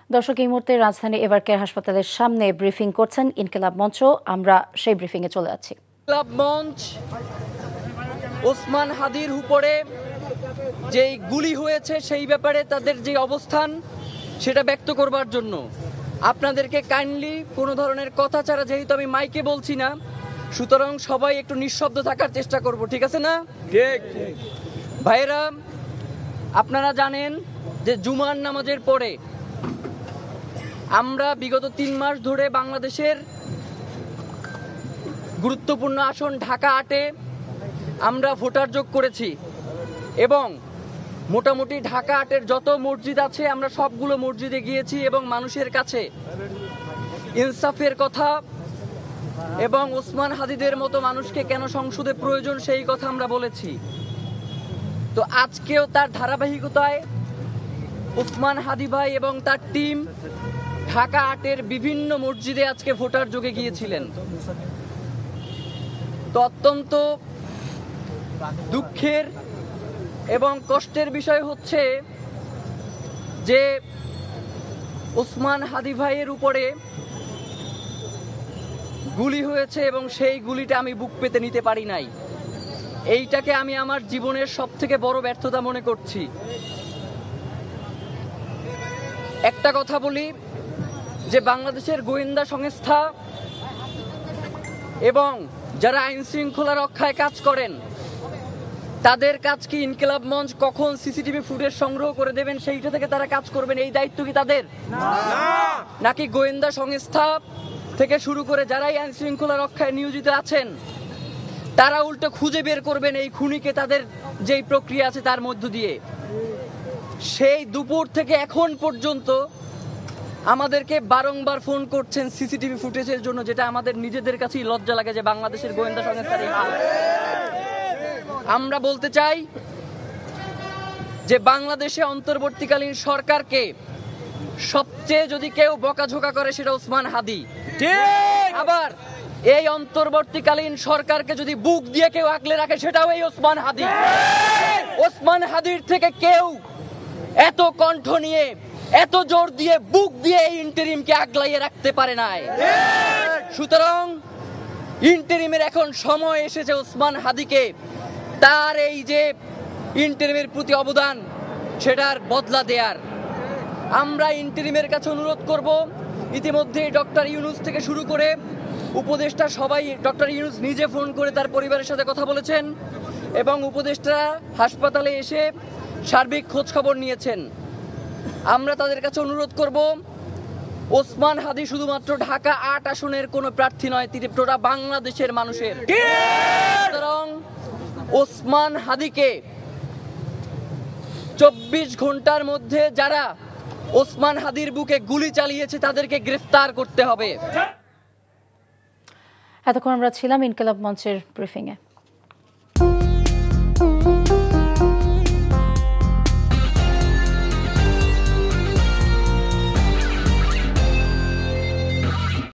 দর্শক, এই মুহূর্তে রাজধানী এভারকেয়ার হাসপাতালের সামনে ব্রিফিং করছেন ইনকিলাব মঞ্চ। আমরা সেই ব্রিফিংয়ে চলে যাচ্ছি। ইনকিলাব মঞ্চ ওসমান হাদির উপরে যেই গুলি হয়েছে সেই ব্যাপারে তাদের যে অবস্থান সেটা ব্যক্ত করবার জন্য আপনাদেরকে কাইন্ডলি কোনো ধরনের কথা ছাড়া, যেহেতু আমি মাইকে বলছি না, সুতরাং সবাই একটু নিঃশব্দ থাকার চেষ্টা করব, ঠিক আছে না? ঠিক ভাইয়েরা, আপনারা জানেন যে জুমার নামাজের পরে আমরা বিগত 3 মাস ধরে বাংলাদেশের গুরুত্বপূর্ণ আসন ঢাকা 8-এ আমরা ভোটার যোগ করেছি এবং মোটামুটি ঢাকা 8-এর যত মসজিদ আছে আমরা সবগুলো মসজিদে গিয়েছি এবং মানুষের কাছে ইনসাফের কথা এবং ওসমান হাদিদের মতো মানুষকে কেন সংসদে প্রয়োজন সেই কথা আমরা বলেছি। তো আজকেও তার ধারাবাহিকতায় ওসমান হাদি ভাই এবং তার টিম ঢাকা 8-এর বিভিন্ন মসজিদে আজকে ভোটার যোগে গিয়েছিলেন। তো অত্যন্ত দুঃখের এবং কষ্টের বিষয় হচ্ছে যে ওসমান হাদি ভাইয়ের উপরে গুলি হয়েছে এবং সেই গুলিটা আমি বুক পেতে নিতে পারি নাই। এইটাকে আমি আমার জীবনের সবথেকে বড় ব্যর্থতা মনে করছি। একটা কথা বলি যে বাংলাদেশের গোয়েন্দা সংস্থা এবং যারা আইন শৃঙ্খলা রক্ষায় কাজ করেন তাদের কাজ কি ইনকিলাব মঞ্চ কখন সিসিটিভি ফুটেজ সংগ্রহ করে দেবেন সেইটা থেকে তারা কাজ করবেন, এই দায়িত্ব কি তাদের? নাকি গোয়েন্দা সংস্থা থেকে শুরু করে যারাই আইন শৃঙ্খলা রক্ষায় নিয়োজিত আছেন তারা উল্টো খুঁজে বের করবেন এই খুনিকে, তাদের যেই প্রক্রিয়া আছে তার মধ্য দিয়ে? সেই দুপুর থেকে এখন পর্যন্ত আমাদেরকে বারংবার ফোন করছেন সিসিটিভি ফুটেজের জন্য, যেটা আমাদের নিজেদের কাছেই লজ্জা লাগে যে বাংলাদেশের গোয়েন্দা সংস্থার এই হাল। আমরা বলতে চাই যে বাংলাদেশে অন্তর্বর্তীকালীন সরকারকে সবচেয়ে যদি কেউ বকাঝোকা করে সেটা ওসমান হাদি। আবার এই অন্তর্বর্তীকালীন সরকারকে যদি বুক দিয়ে কেউ আগলে রাখে সেটাও এই ওসমান হাদি। ওসমান হাদির থেকে কেউ এত কণ্ঠ নিয়ে, এত জোর দিয়ে, বুক দিয়ে এই ইন্টারিমকে আগলাইয়ে রাখতে পারে নাই। সুতরাং ইন্টারিমের এখন সময় এসেছে ওসমান হাদিকে তার এই যে ইন্টারিমের প্রতি অবদান সেটার বদলা দেয়ার। আমরা ইন্টারিমের কাছে অনুরোধ করব, ইতিমধ্যে ডক্টর ইউনূস থেকে শুরু করে উপদেষ্টা সবাই, ডক্টর ইউনূস নিজে ফোন করে তার পরিবারের সাথে কথা বলেছেন এবং উপদেষ্টা হাসপাতালে এসে সার্বিক খোঁজ খবর নিয়েছেন। আমরা তাদের কাছে অনুরোধ করব, ওসমান হাদি শুধুমাত্র ঢাকা 8 আসনের কোনো প্রার্থী নয়, তিনি পুরো বাংলাদেশের মানুষের। সুতরাং ওসমান হাদিকে 24 ঘন্টার মধ্যে যারা ওসমান হাদির বুকে গুলি চালিয়েছে তাদেরকে গ্রেফতার করতে হবে। এতক্ষণ আমরা ছিলাম ইনকিলাব মঞ্চের ব্রিফিংয়ে।